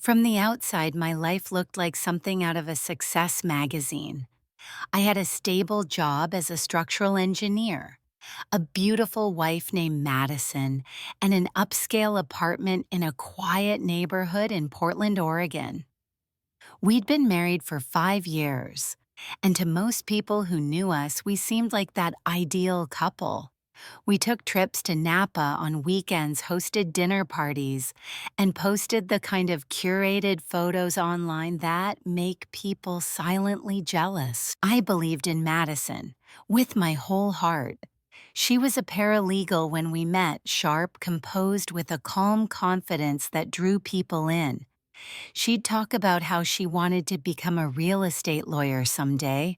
From the outside, my life looked like something out of a success magazine. I had a stable job as a structural engineer, a beautiful wife named Madison, and an upscale apartment in a quiet neighborhood in Portland, Oregon. We'd been married for 5 years, and to most people who knew us, we seemed like that ideal couple. We took trips to Napa on weekends, hosted dinner parties, and posted the kind of curated photos online that make people silently jealous. I believed in Madison with my whole heart. She was a paralegal when we met, sharp, composed, with a calm confidence that drew people in. She'd talk about how she wanted to become a real estate lawyer someday,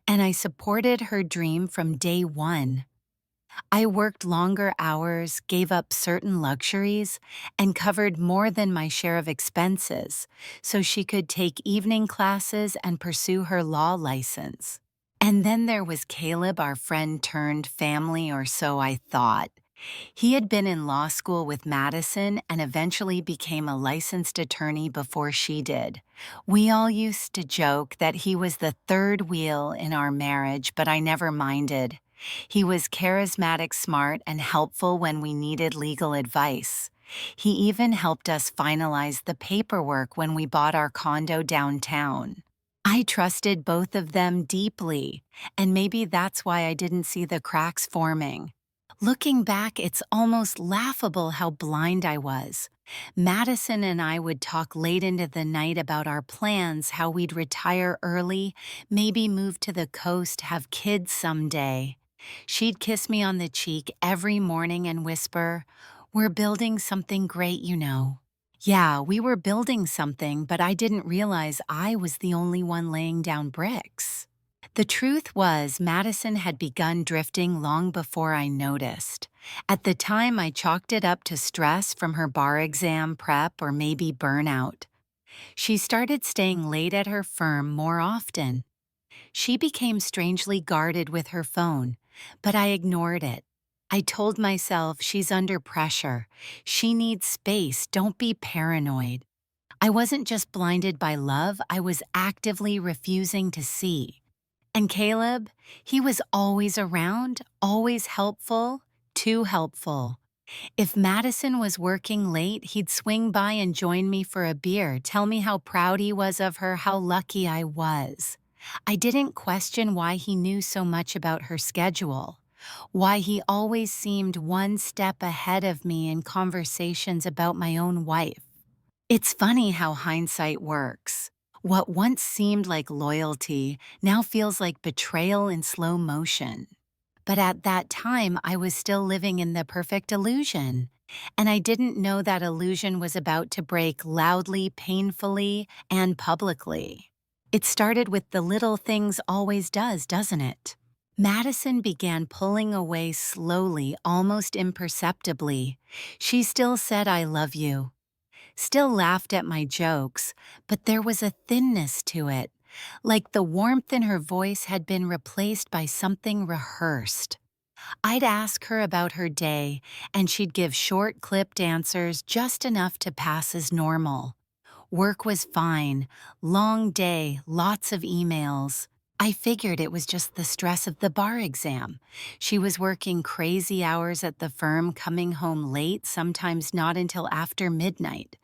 and I supported her dream from day one. I worked longer hours, gave up certain luxuries, and covered more than my share of expenses so she could take evening classes and pursue her law license. And then there was Caleb, our friend turned family, or so I thought. He had been in law school with Madison and eventually became a licensed attorney before she did. We all used to joke that he was the third wheel in our marriage, but I never minded. He was charismatic, smart, and helpful when we needed legal advice. He even helped us finalize the paperwork when we bought our condo downtown. I trusted both of them deeply, and maybe that's why I didn't see the cracks forming. Looking back, it's almost laughable how blind I was. Madison and I would talk late into the night about our plans, how we'd retire early, maybe move to the coast, have kids someday. She'd kiss me on the cheek every morning and whisper, "We're building something great, you know." Yeah, we were building something, but I didn't realize I was the only one laying down bricks. The truth was, Madison had begun drifting long before I noticed. At the time, I chalked it up to stress from her bar exam prep or maybe burnout. She started staying late at her firm more often. She became strangely guarded with her phone, but I ignored it. I told myself, she's under pressure. She needs space, don't be paranoid. I wasn't just blinded by love, I was actively refusing to see. And Caleb, he was always around, always helpful, too helpful. If Madison was working late, he'd swing by and join me for a beer, tell me how proud he was of her, how lucky I was. I didn't question why he knew so much about her schedule, why he always seemed one step ahead of me in conversations about my own wife. It's funny how hindsight works. What once seemed like loyalty now feels like betrayal in slow motion. But at that time, I was still living in the perfect illusion. And I didn't know that illusion was about to break loudly, painfully, and publicly. It started with the little things always does, doesn't it? Madison began pulling away slowly, almost imperceptibly. She still said, "I love you." Still laughed at my jokes, but there was a thinness to it, like the warmth in her voice had been replaced by something rehearsed. I'd ask her about her day, and she'd give short, clipped answers, just enough to pass as normal. Work was fine, long day, lots of emails. I figured it was just the stress of the bar exam. She was working crazy hours at the firm, coming home late, sometimes not until after midnight.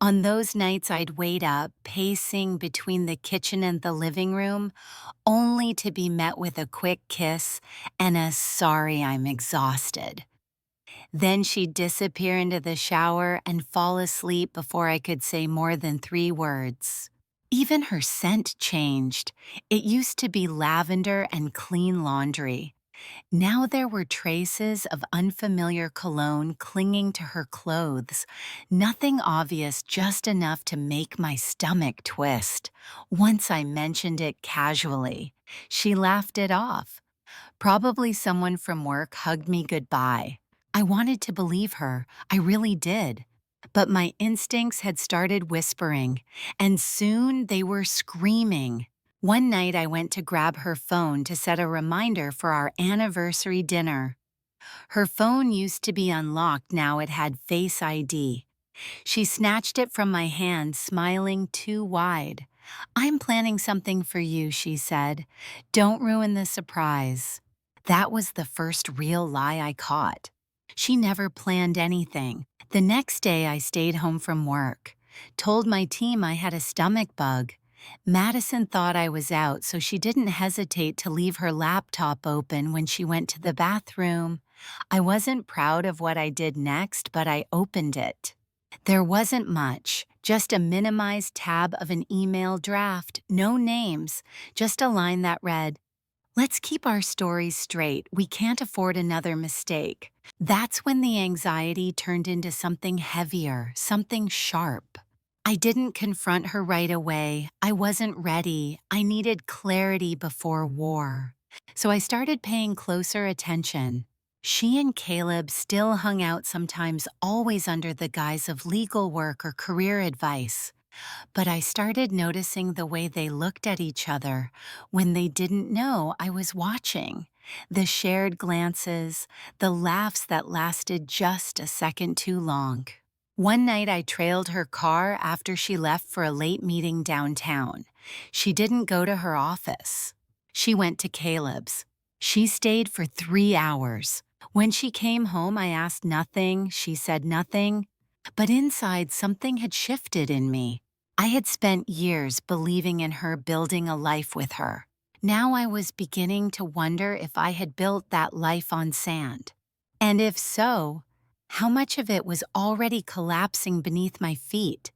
On those nights, I'd wait up, pacing between the kitchen and the living room, only to be met with a quick kiss and a "sorry, I'm exhausted." Then she'd disappear into the shower and fall asleep before I could say more than 3 words. Even her scent changed. It used to be lavender and clean laundry. Now there were traces of unfamiliar cologne clinging to her clothes. Nothing obvious, just enough to make my stomach twist. Once I mentioned it casually. She laughed it off. Probably someone from work hugged me goodbye. I wanted to believe her, I really did. But my instincts had started whispering, and soon they were screaming. One night I went to grab her phone to set a reminder for our anniversary dinner. Her phone used to be unlocked, now it had Face ID. She snatched it from my hand, smiling too wide. "I'm planning something for you," she said. "Don't ruin the surprise." That was the first real lie I caught. She never planned anything. The next day, I stayed home from work. Told my team I had a stomach bug. Madison thought I was out, so she didn't hesitate to leave her laptop open when she went to the bathroom. I wasn't proud of what I did next, but I opened it. There wasn't much, just a minimized tab of an email draft, no names, just a line that read, "Let's keep our stories straight. We can't afford another mistake." That's when the anxiety turned into something heavier, something sharp. I didn't confront her right away. I wasn't ready. I needed clarity before war. So I started paying closer attention. She and Caleb still hung out sometimes, always under the guise of legal work or career advice. But I started noticing the way they looked at each other when they didn't know I was watching. The shared glances, the laughs that lasted just a second too long. One night I trailed her car after she left for a late meeting downtown. She didn't go to her office. She went to Caleb's. She stayed for 3 hours. When she came home, I asked nothing, she said nothing. But inside, something had shifted in me. I had spent years believing in her, building a life with her. Now I was beginning to wonder if I had built that life on sand. And if so, how much of it was already collapsing beneath my feet?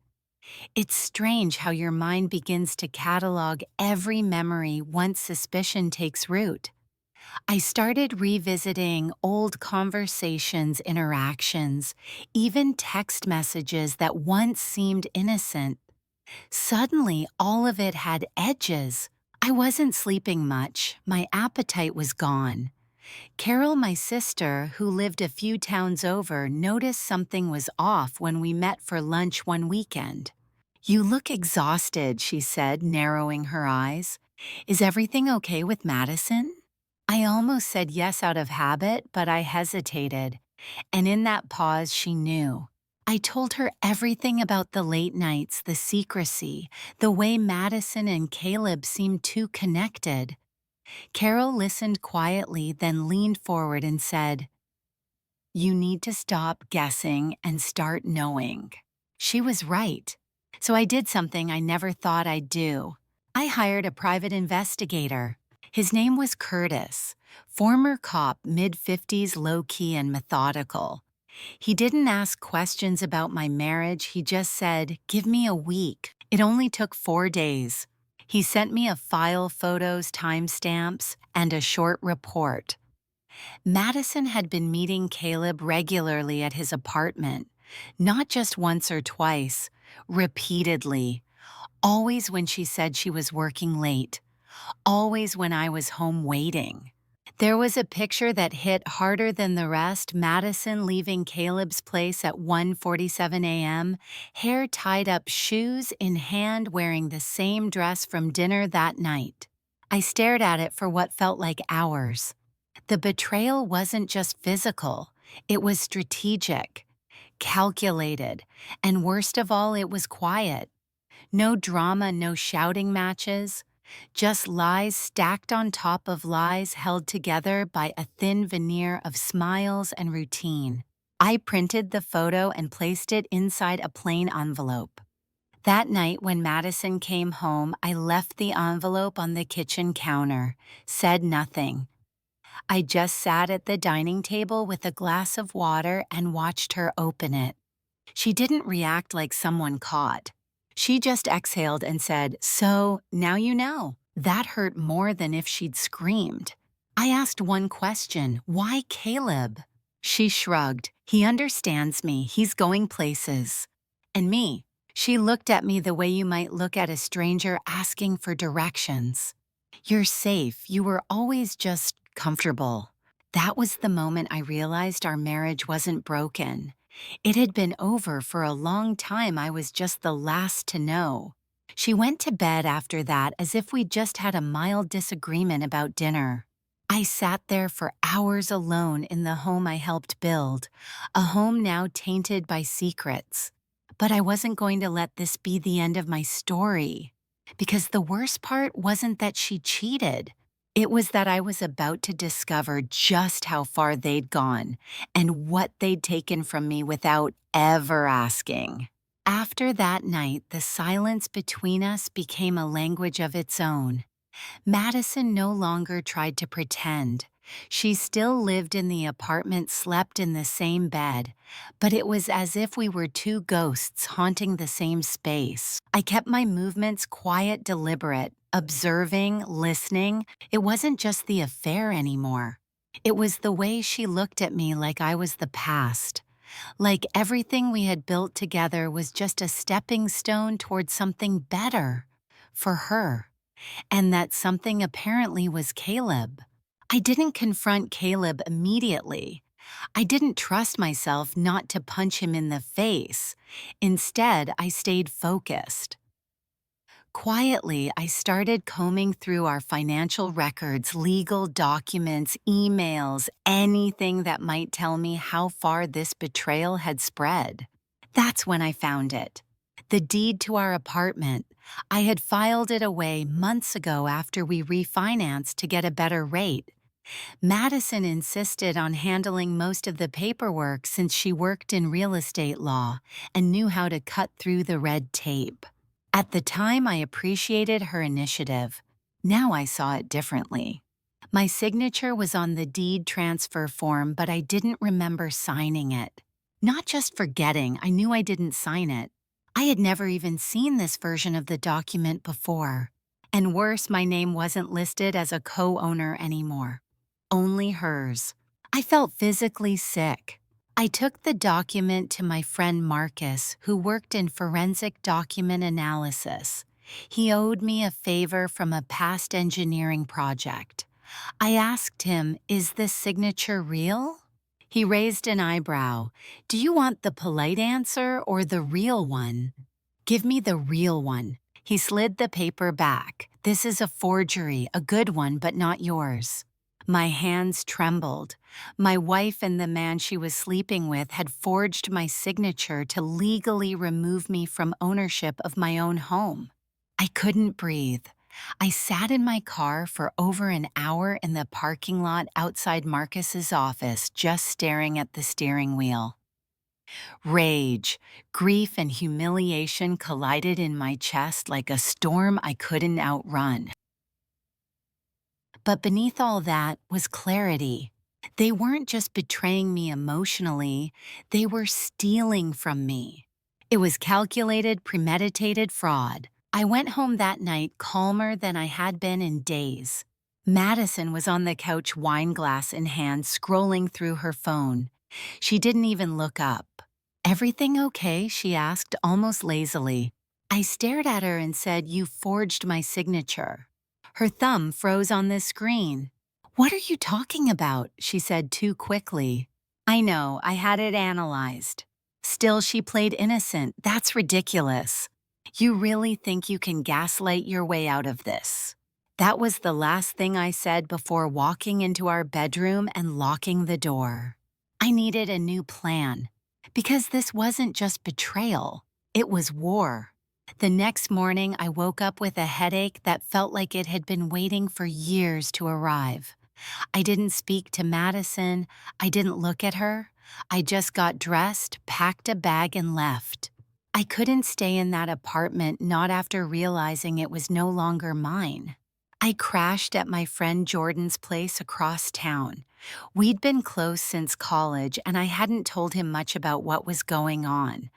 It's strange how your mind begins to catalog every memory once suspicion takes root. I started revisiting old conversations, interactions, even text messages that once seemed innocent. Suddenly, all of it had edges. I wasn't sleeping much. My appetite was gone. Carol, my sister, who lived a few towns over, noticed something was off when we met for lunch one weekend. "You look exhausted," she said, narrowing her eyes. "Is everything okay with Madison?" I almost said yes out of habit, but I hesitated. And in that pause, she knew. I told her everything about the late nights, the secrecy, the way Madison and Caleb seemed too connected. Carol listened quietly, then leaned forward and said, "You need to stop guessing and start knowing." She was right. So I did something I never thought I'd do. I hired a private investigator. His name was Curtis, former cop, mid-50s, low-key and methodical. He didn't ask questions about my marriage, he just said, "Give me a week." It only took 4 days. He sent me a file, photos, timestamps, and a short report. Madison had been meeting Caleb regularly at his apartment, not just once or twice, repeatedly, always when she said she was working late, always when I was home waiting. There was a picture that hit harder than the rest: Madison leaving Caleb's place at 1:47 a.m., hair tied up, shoes in hand, wearing the same dress from dinner that night. I stared at it for what felt like hours. The betrayal wasn't just physical, it was strategic, calculated, and worst of all, it was quiet. No drama, no shouting matches. Just lies stacked on top of lies, held together by a thin veneer of smiles and routine. I printed the photo and placed it inside a plain envelope. That night when Madison came home, I left the envelope on the kitchen counter, said nothing. I just sat at the dining table with a glass of water and watched her open it. She didn't react like someone caught. She just exhaled and said, "So, now you know." That hurt more than if she'd screamed. I asked one question: "Why Caleb?" She shrugged. "He understands me. He's going places." And me. She looked at me the way you might look at a stranger asking for directions. "You're safe. You were always just comfortable." That was the moment I realized our marriage wasn't broken. It had been over for a long time. I was just the last to know. She went to bed after that as if we'd just had a mild disagreement about dinner. I sat there for hours alone in the home I helped build, a home now tainted by secrets. But I wasn't going to let this be the end of my story. Because the worst part wasn't that she cheated. It was that I was about to discover just how far they'd gone and what they'd taken from me without ever asking. After that night, the silence between us became a language of its own. Madison no longer tried to pretend. She still lived in the apartment, slept in the same bed, but it was as if we were two ghosts haunting the same space. I kept my movements quiet, deliberate, observing, listening. It wasn't just the affair anymore. It was the way she looked at me like I was the past. Like everything we had built together was just a stepping stone toward something better. For her. And that something apparently was Caleb. I didn't confront Caleb immediately. I didn't trust myself not to punch him in the face. Instead, I stayed focused. Quietly, I started combing through our financial records, legal documents, emails, anything that might tell me how far this betrayal had spread. That's when I found it. The deed to our apartment. I had filed it away months ago after we refinanced to get a better rate. Madison insisted on handling most of the paperwork since she worked in real estate law and knew how to cut through the red tape. At the time, I appreciated her initiative. Now I saw it differently. My signature was on the deed transfer form, but I didn't remember signing it. Not just forgetting, I knew I didn't sign it. I had never even seen this version of the document before. And worse, my name wasn't listed as a co-owner anymore. Only hers. I felt physically sick. I took the document to my friend Marcus, who worked in forensic document analysis. He owed me a favor from a past engineering project. I asked him, "Is this signature real?" He raised an eyebrow. "Do you want the polite answer or the real one?" "Give me the real one." He slid the paper back. "This is a forgery, a good one, but not yours." My hands trembled. My wife and the man she was sleeping with had forged my signature to legally remove me from ownership of my own home. I couldn't breathe. I sat in my car for over an hour in the parking lot outside Marcus's office, just staring at the steering wheel. Rage, grief, and humiliation collided in my chest like a storm I couldn't outrun. But beneath all that was clarity. They weren't just betraying me emotionally, they were stealing from me. It was calculated, premeditated fraud. I went home that night calmer than I had been in days. Madison was on the couch, wine glass in hand, scrolling through her phone. She didn't even look up. "Everything okay?" she asked, almost lazily. I stared at her and said, "You forged my signature." Her thumb froze on the screen. "What are you talking about?" she said too quickly. "I know, I had it analyzed." Still, she played innocent. "That's ridiculous. You really think you can gaslight your way out of this?" That was the last thing I said before walking into our bedroom and locking the door. I needed a new plan. Because this wasn't just betrayal, it was war. The next morning, I woke up with a headache that felt like it had been waiting for years to arrive. I didn't speak to Madison. I didn't look at her. I just got dressed, packed a bag, and left. I couldn't stay in that apartment, not after realizing it was no longer mine. I crashed at my friend Jordan's place across town. We'd been close since college, and I hadn't told him much about what was going on.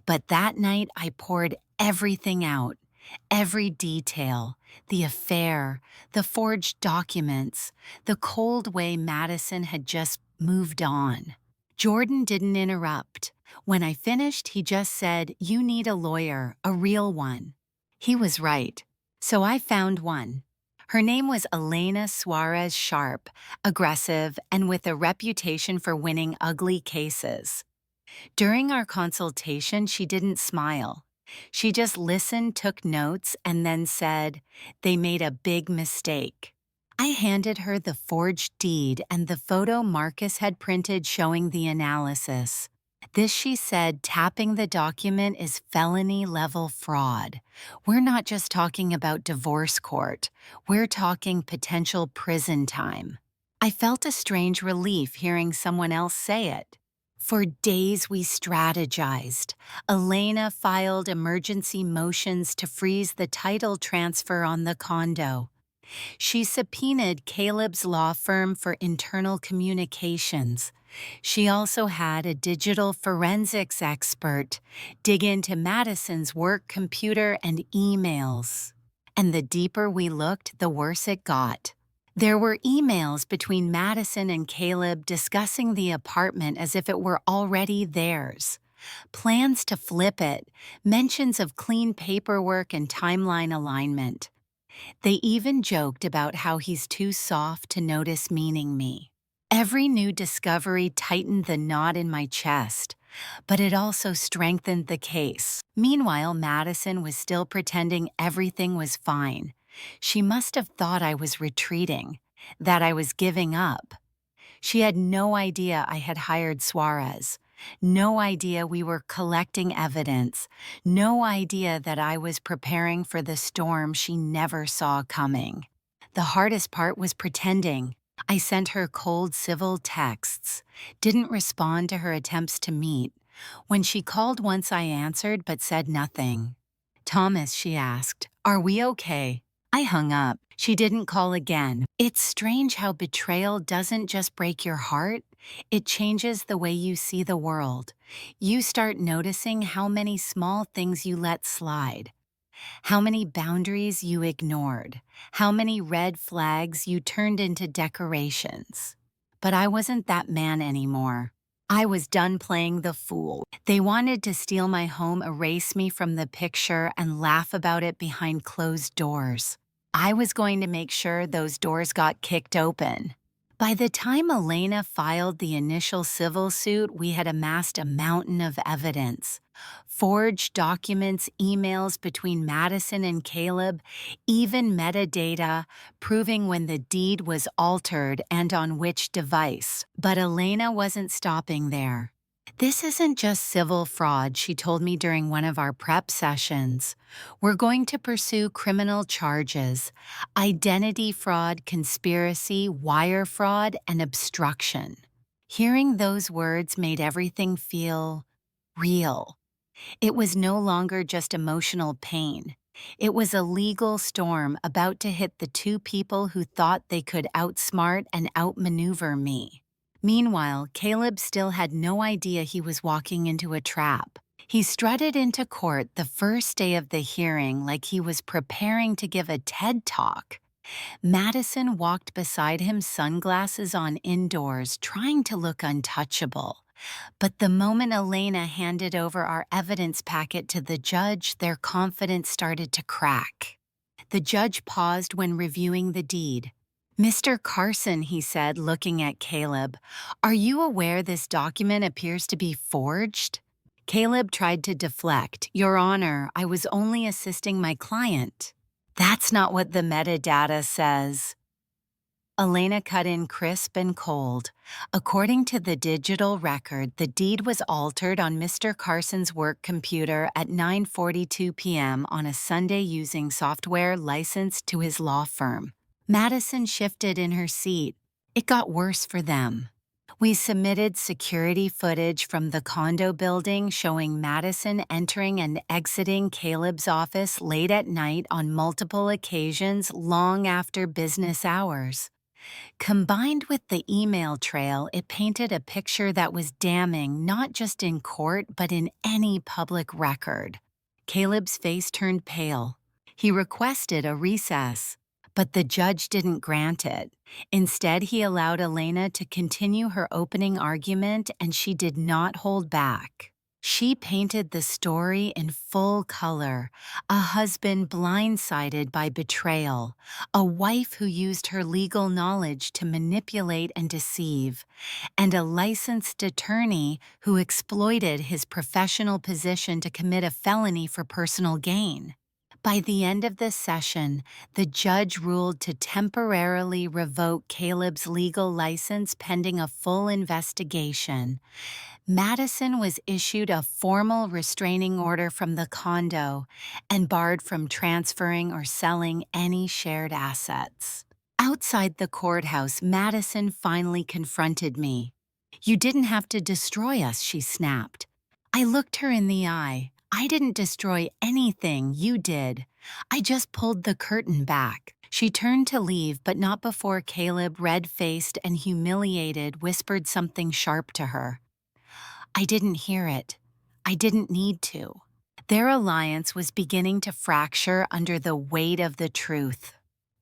But that night, I poured everything out. Every detail, the affair, the forged documents, the cold way Madison had just moved on. Jordan didn't interrupt. When I finished, he just said, "You need a lawyer, a real one." He was right. So I found one. Her name was Elena Suarez Sharp, aggressive, and with a reputation for winning ugly cases. During our consultation, she didn't smile. She just listened, took notes, and then said, "They made a big mistake." I handed her the forged deed and the photo Marcus had printed showing the analysis. This, she said, tapping the document is felony level fraud. We're not just talking about divorce court, we're talking potential prison time. I felt a strange relief hearing someone else say it. For days we strategized. Elena filed emergency motions to freeze the title transfer on the condo. She subpoenaed Caleb's law firm for internal communications. She also had a digital forensics expert dig into Madison's work computer and emails. And the deeper we looked, the worse it got. There were emails between Madison and Caleb discussing the apartment as if it were already theirs. Plans to flip it, mentions of clean paperwork and timeline alignment. They even joked about how he's too soft to notice meaning me. Every new discovery tightened the knot in my chest, but it also strengthened the case. Meanwhile, Madison was still pretending everything was fine. She must have thought I was retreating, that I was giving up. She had no idea I had hired Suarez, no idea we were collecting evidence, no idea that I was preparing for the storm she never saw coming. The hardest part was pretending. I sent her cold civil texts, didn't respond to her attempts to meet. When she called once, I answered but said nothing. "Thomas," she asked, "are we okay?" I hung up. She didn't call again. It's strange how betrayal doesn't just break your heart, it changes the way you see the world. You start noticing how many small things you let slide, how many boundaries you ignored, how many red flags you turned into decorations. But I wasn't that man anymore. I was done playing the fool. They wanted to steal my home, erase me from the picture, and laugh about it behind closed doors. I was going to make sure those doors got kicked open. By the time Elena filed the initial civil suit, we had amassed a mountain of evidence. Forged documents, emails between Madison and Caleb, even metadata proving when the deed was altered and on which device. But Elena wasn't stopping there. "This isn't just civil fraud," she told me during one of our prep sessions. "We're going to pursue criminal charges: identity fraud, conspiracy, wire fraud, and obstruction." Hearing those words made everything feel real. It was no longer just emotional pain. It was a legal storm about to hit the two people who thought they could outsmart and outmaneuver me. Meanwhile, Caleb still had no idea he was walking into a trap. He strutted into court the first day of the hearing like he was preparing to give a TED Talk. Madison walked beside him, sunglasses on indoors, trying to look untouchable. But the moment Elena handed over our evidence packet to the judge, their confidence started to crack. The judge paused when reviewing the deed. "Mr. Carson," he said, looking at Caleb, "are you aware this document appears to be forged?" Caleb tried to deflect. "Your Honor, I was only assisting my client." "That's not what the metadata says." Elena cut in crisp and cold. "According to the digital record, the deed was altered on Mr. Carson's work computer at 9:42 p.m. on a Sunday using software licensed to his law firm." Madison shifted in her seat. It got worse for them. We submitted security footage from the condo building showing Madison entering and exiting Caleb's office late at night on multiple occasions long after business hours. Combined with the email trail, it painted a picture that was damning not just in court but in any public record. Caleb's face turned pale. He requested a recess, but the judge didn't grant it. Instead, he allowed Elena to continue her opening argument, and she did not hold back. She painted the story in full color: a husband blindsided by betrayal, a wife who used her legal knowledge to manipulate and deceive, and a licensed attorney who exploited his professional position to commit a felony for personal gain. By the end of the session, the judge ruled to temporarily revoke Caleb's legal license pending a full investigation. Madison was issued a formal restraining order from the condo and barred from transferring or selling any shared assets. Outside the courthouse, Madison finally confronted me. "You didn't have to destroy us," she snapped. I looked her in the eye. "I didn't destroy anything, you did. I just pulled the curtain back." She turned to leave, but not before Caleb, red-faced and humiliated, whispered something sharp to her. I didn't hear it. I didn't need to. Their alliance was beginning to fracture under the weight of the truth.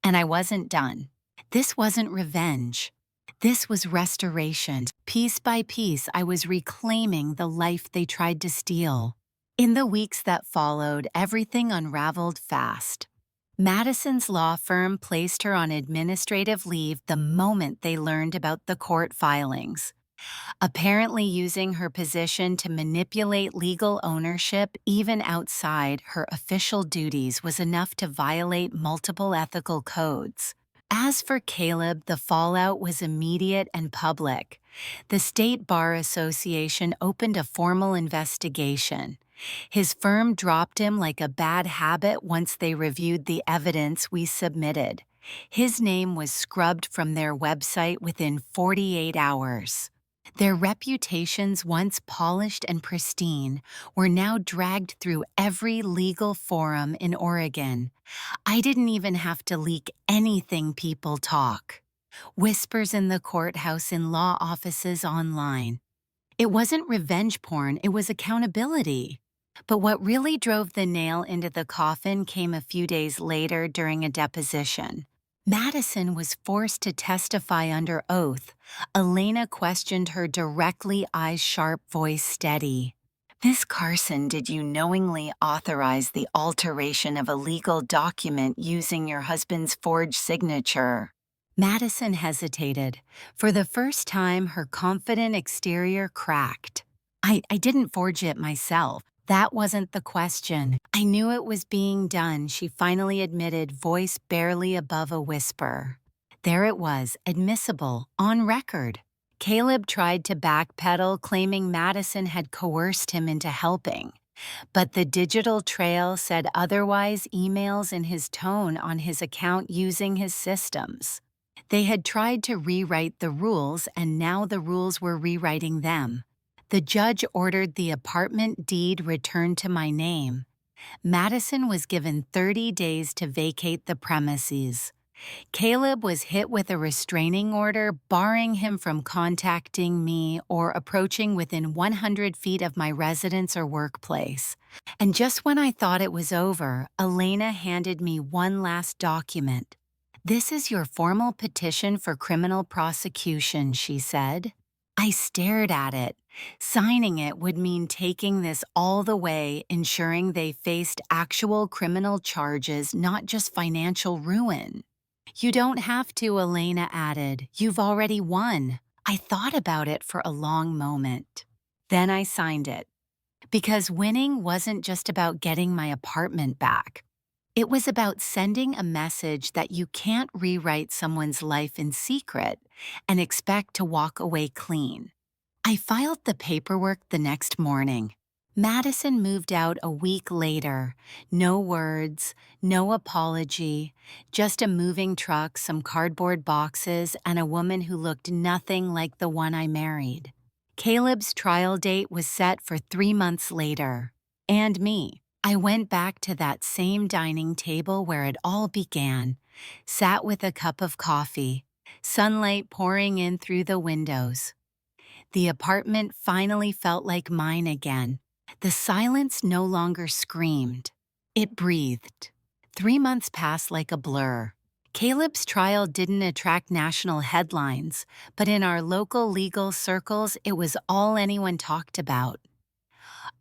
And I wasn't done. This wasn't revenge. This was restoration. Piece by piece, I was reclaiming the life they tried to steal. In the weeks that followed, everything unraveled fast. Madison's law firm placed her on administrative leave the moment they learned about the court filings. Apparently using her position to manipulate legal ownership even outside her official duties was enough to violate multiple ethical codes. As for Caleb, the fallout was immediate and public. The State Bar Association opened a formal investigation. His firm dropped him like a bad habit once they reviewed the evidence we submitted. His name was scrubbed from their website within 48 hours. Their reputations, once polished and pristine, were now dragged through every legal forum in Oregon. I didn't even have to leak anything people talk. Whispers in the courthouse, in law offices, online. It wasn't revenge porn, it was accountability. But what really drove the nail into the coffin came a few days later during a deposition. Madison was forced to testify under oath. Elena questioned her directly, eyes sharp, voice steady. "Miss Carson, did you knowingly authorize the alteration of a legal document using your husband's forged signature?" Madison hesitated. For the first time, her confident exterior cracked. I didn't forge it myself. That wasn't the question. I knew it was being done," she finally admitted, voice barely above a whisper. There it was, admissible, on record. Caleb tried to backpedal, claiming Madison had coerced him into helping. But the digital trail said otherwise, emails in his tone on his account using his systems. They had tried to rewrite the rules, and now the rules were rewriting them. The judge ordered the apartment deed returned to my name. Madison was given 30 days to vacate the premises. Caleb was hit with a restraining order barring him from contacting me or approaching within 100 feet of my residence or workplace. And just when I thought it was over, Elena handed me one last document. "This is your formal petition for criminal prosecution," she said. I stared at it. Signing it would mean taking this all the way, ensuring they faced actual criminal charges, not just financial ruin. "You don't have to," Elena added. "You've already won." I thought about it for a long moment. Then I signed it. Because winning wasn't just about getting my apartment back. It was about sending a message that you can't rewrite someone's life in secret and expect to walk away clean. I filed the paperwork the next morning. Madison moved out a week later. No words, no apology, just a moving truck, some cardboard boxes, and a woman who looked nothing like the one I married. Caleb's trial date was set for 3 months later. And me. I went back to that same dining table where it all began, sat with a cup of coffee, sunlight pouring in through the windows. The apartment finally felt like mine again. The silence no longer screamed. It breathed. 3 months passed like a blur. Caleb's trial didn't attract national headlines, but in our local legal circles, it was all anyone talked about.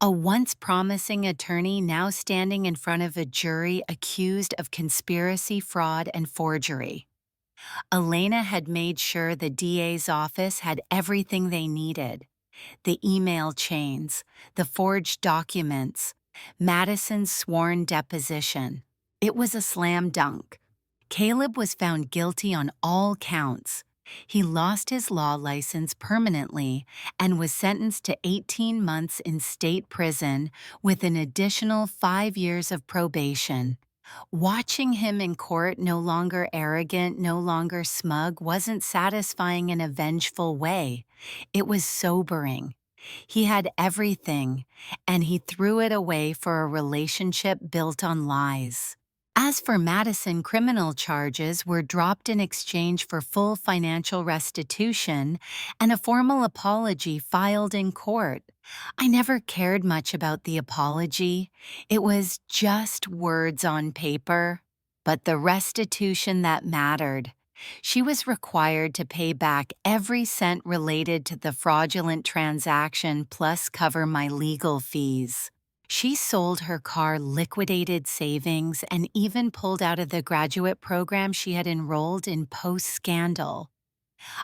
A once promising attorney now standing in front of a jury accused of conspiracy, fraud, and forgery. Elena had made sure the DA's office had everything they needed. The email chains, the forged documents, Madison's sworn deposition. It was a slam dunk. Caleb was found guilty on all counts. He lost his law license permanently and was sentenced to 18 months in state prison with an additional 5 years of probation. Watching him in court, no longer arrogant, no longer smug, wasn't satisfying in a vengeful way. It was sobering. He had everything, and he threw it away for a relationship built on lies. As for Madison, criminal charges were dropped in exchange for full financial restitution and a formal apology filed in court. I never cared much about the apology. It was just words on paper. But the restitution that mattered. She was required to pay back every cent related to the fraudulent transaction plus cover my legal fees. She sold her car, liquidated savings, and even pulled out of the graduate program she had enrolled in post-scandal.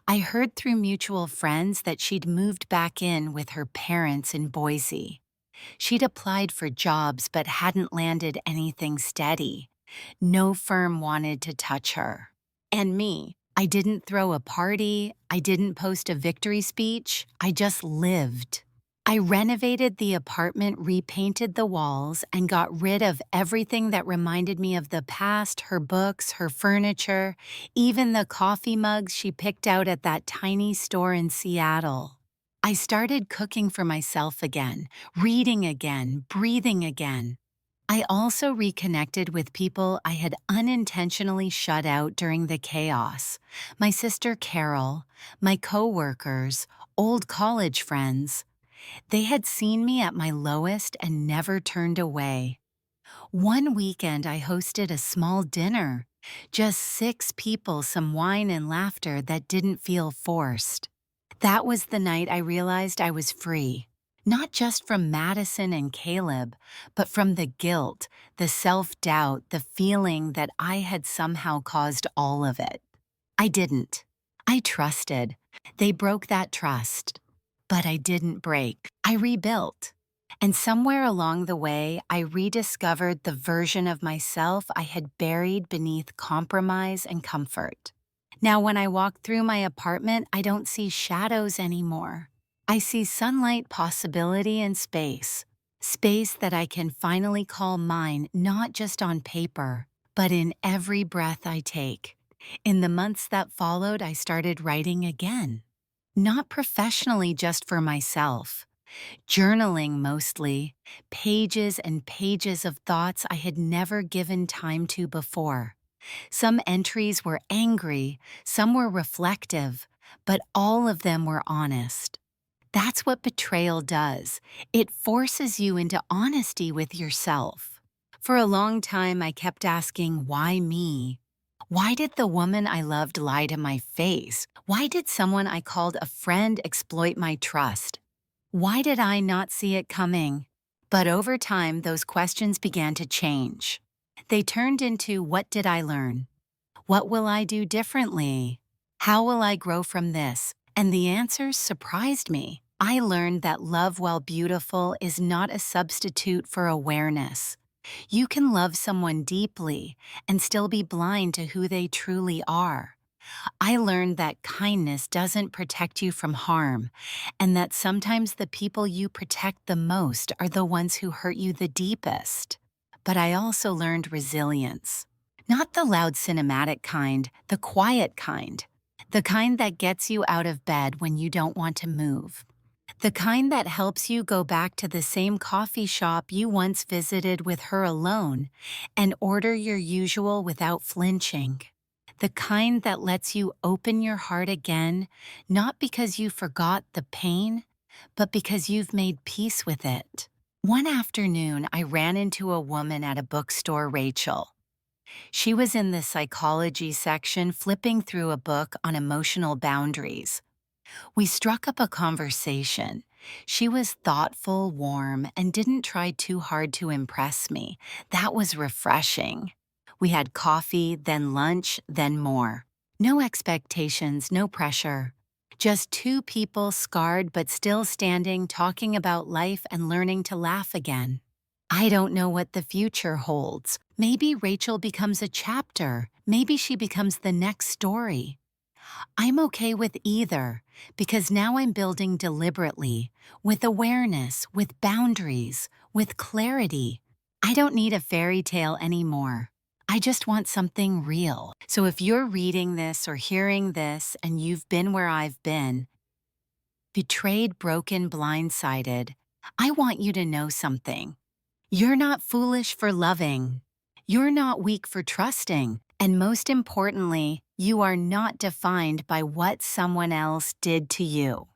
I heard through mutual friends that she'd moved back in with her parents in Boise. She'd applied for jobs but hadn't landed anything steady. No firm wanted to touch her. And me. I didn't throw a party, I didn't post a victory speech, I just lived. I renovated the apartment, repainted the walls, and got rid of everything that reminded me of the past, her books, her furniture, even the coffee mugs she picked out at that tiny store in Seattle. I started cooking for myself again, reading again, breathing again. I also reconnected with people I had unintentionally shut out during the chaos. My sister Carol, my coworkers, old college friends. They had seen me at my lowest and never turned away. One weekend I hosted a small dinner. Just 6 people, some wine and laughter that didn't feel forced. That was the night I realized I was free. Not just from Madison and Caleb, but from the guilt, the self-doubt, the feeling that I had somehow caused all of it. I didn't. I trusted. They broke that trust. But I didn't break. I rebuilt. And somewhere along the way, I rediscovered the version of myself I had buried beneath compromise and comfort. Now, when I walk through my apartment, I don't see shadows anymore. I see sunlight, possibility, and space. Space that I can finally call mine, not just on paper, but in every breath I take. In the months that followed, I started writing again. Not professionally, just for myself. Journaling mostly, pages and pages of thoughts I had never given time to before. Some entries were angry, some were reflective, but all of them were honest. That's what betrayal does. It forces you into honesty with yourself. For a long time, I kept asking, why me? Why did the woman I loved lie to my face? Why did someone I called a friend exploit my trust? Why did I not see it coming? But over time, those questions began to change. They turned into, what did I learn? What will I do differently? How will I grow from this? And the answers surprised me. I learned that love, while beautiful, is not a substitute for awareness. You can love someone deeply and still be blind to who they truly are. I learned that kindness doesn't protect you from harm, and that sometimes the people you protect the most are the ones who hurt you the deepest. But I also learned resilience. Not the loud cinematic kind, the quiet kind. The kind that gets you out of bed when you don't want to move. The kind that helps you go back to the same coffee shop you once visited with her alone and order your usual without flinching. The kind that lets you open your heart again, not because you forgot the pain, but because you've made peace with it. One afternoon, I ran into a woman at a bookstore, Rachel. She was in the psychology section flipping through a book on emotional boundaries. We struck up a conversation. She was thoughtful, warm, and didn't try too hard to impress me. That was refreshing. We had coffee, then lunch, then more. No expectations, no pressure. Just 2 people, scarred but still standing, talking about life and learning to laugh again. I don't know what the future holds. Maybe Rachel becomes a chapter. Maybe she becomes the next story. I'm okay with either, because now I'm building deliberately, with awareness, with boundaries, with clarity. I don't need a fairy tale anymore. I just want something real. So if you're reading this or hearing this and you've been where I've been, betrayed, broken, blindsided, I want you to know something. You're not foolish for loving. You're not weak for trusting. And most importantly, you are not defined by what someone else did to you.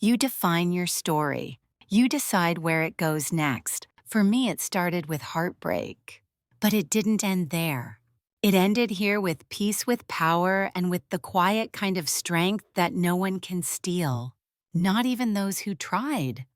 You define your story. You decide where it goes next. For me, it started with heartbreak. But it didn't end there. It ended here with peace, with power, and with the quiet kind of strength that no one can steal. Not even those who tried.